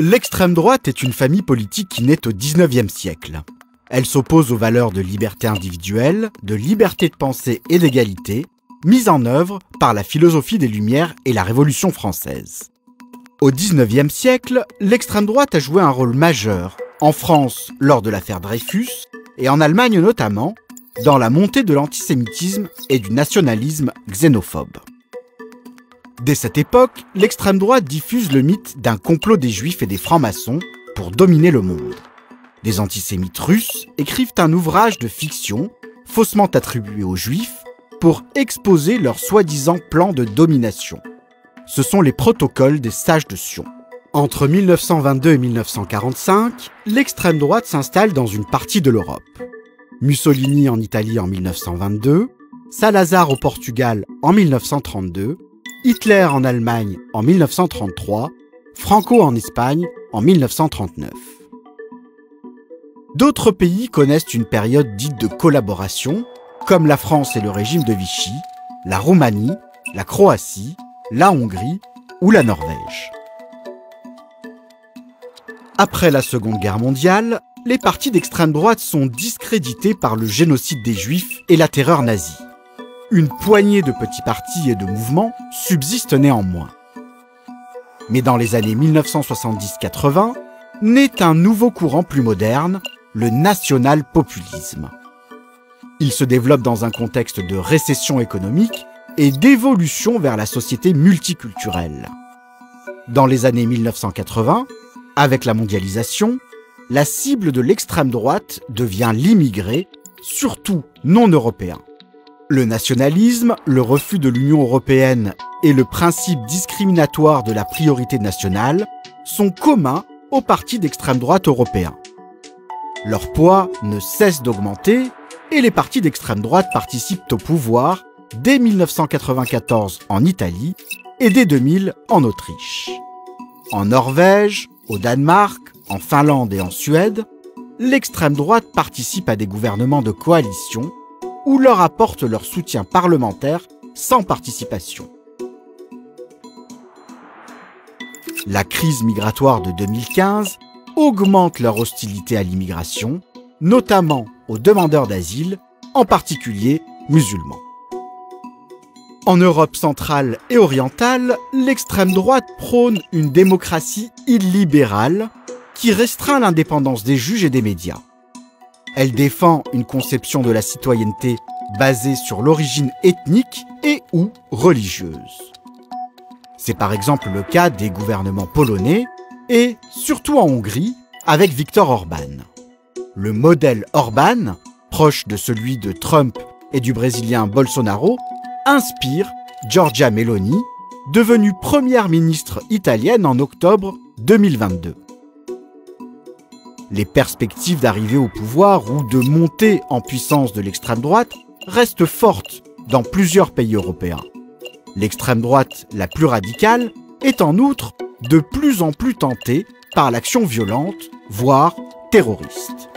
L'extrême droite est une famille politique qui naît au XIXe siècle. Elle s'oppose aux valeurs de liberté individuelle, de liberté de pensée et d'égalité, mises en œuvre par la philosophie des Lumières et la Révolution française. Au XIXe siècle, l'extrême droite a joué un rôle majeur, en France lors de l'affaire Dreyfus, et en Allemagne notamment, dans la montée de l'antisémitisme et du nationalisme xénophobe. Dès cette époque, l'extrême droite diffuse le mythe d'un complot des juifs et des francs-maçons pour dominer le monde. Des antisémites russes écrivent un ouvrage de fiction, faussement attribué aux juifs, pour exposer leur soi-disant plan de domination. Ce sont les protocoles des sages de Sion. Entre 1922 et 1945, l'extrême droite s'installe dans une partie de l'Europe. Mussolini en Italie en 1922, Salazar au Portugal en 1932, Hitler en Allemagne en 1933, Franco en Espagne en 1939. D'autres pays connaissent une période dite de collaboration, comme la France et le régime de Vichy, la Roumanie, la Croatie, la Hongrie ou la Norvège. Après la Seconde Guerre mondiale, les partis d'extrême droite sont discrédités par le génocide des Juifs et la terreur nazie. Une poignée de petits partis et de mouvements subsistent néanmoins. Mais dans les années 1970-80, naît un nouveau courant plus moderne, le national-populisme. Il se développe dans un contexte de récession économique et d'évolution vers la société multiculturelle. Dans les années 1980, avec la mondialisation, la cible de l'extrême droite devient l'immigré, surtout non européen. Le nationalisme, le refus de l'Union européenne et le principe discriminatoire de la priorité nationale sont communs aux partis d'extrême droite européens. Leur poids ne cesse d'augmenter et les partis d'extrême droite participent au pouvoir dès 1994 en Italie et dès 2000 en Autriche. En Norvège, au Danemark, en Finlande et en Suède, l'extrême droite participe à des gouvernements de coalition ou leur apporte leur soutien parlementaire sans participation. La crise migratoire de 2015 augmente leur hostilité à l'immigration, notamment aux demandeurs d'asile, en particulier musulmans. En Europe centrale et orientale, l'extrême droite prône une démocratie illibérale qui restreint l'indépendance des juges et des médias. Elle défend une conception de la citoyenneté basée sur l'origine ethnique et ou religieuse. C'est par exemple le cas des gouvernements polonais et, surtout en Hongrie, avec Viktor Orban. Le modèle Orban, proche de celui de Trump et du Brésilien Bolsonaro, inspire Giorgia Meloni, devenue première ministre italienne en octobre 2022. Les perspectives d'arriver au pouvoir ou de montée en puissance de l'extrême droite restent fortes dans plusieurs pays européens. L'extrême droite la plus radicale est en outre de plus en plus tentée par l'action violente, voire terroriste.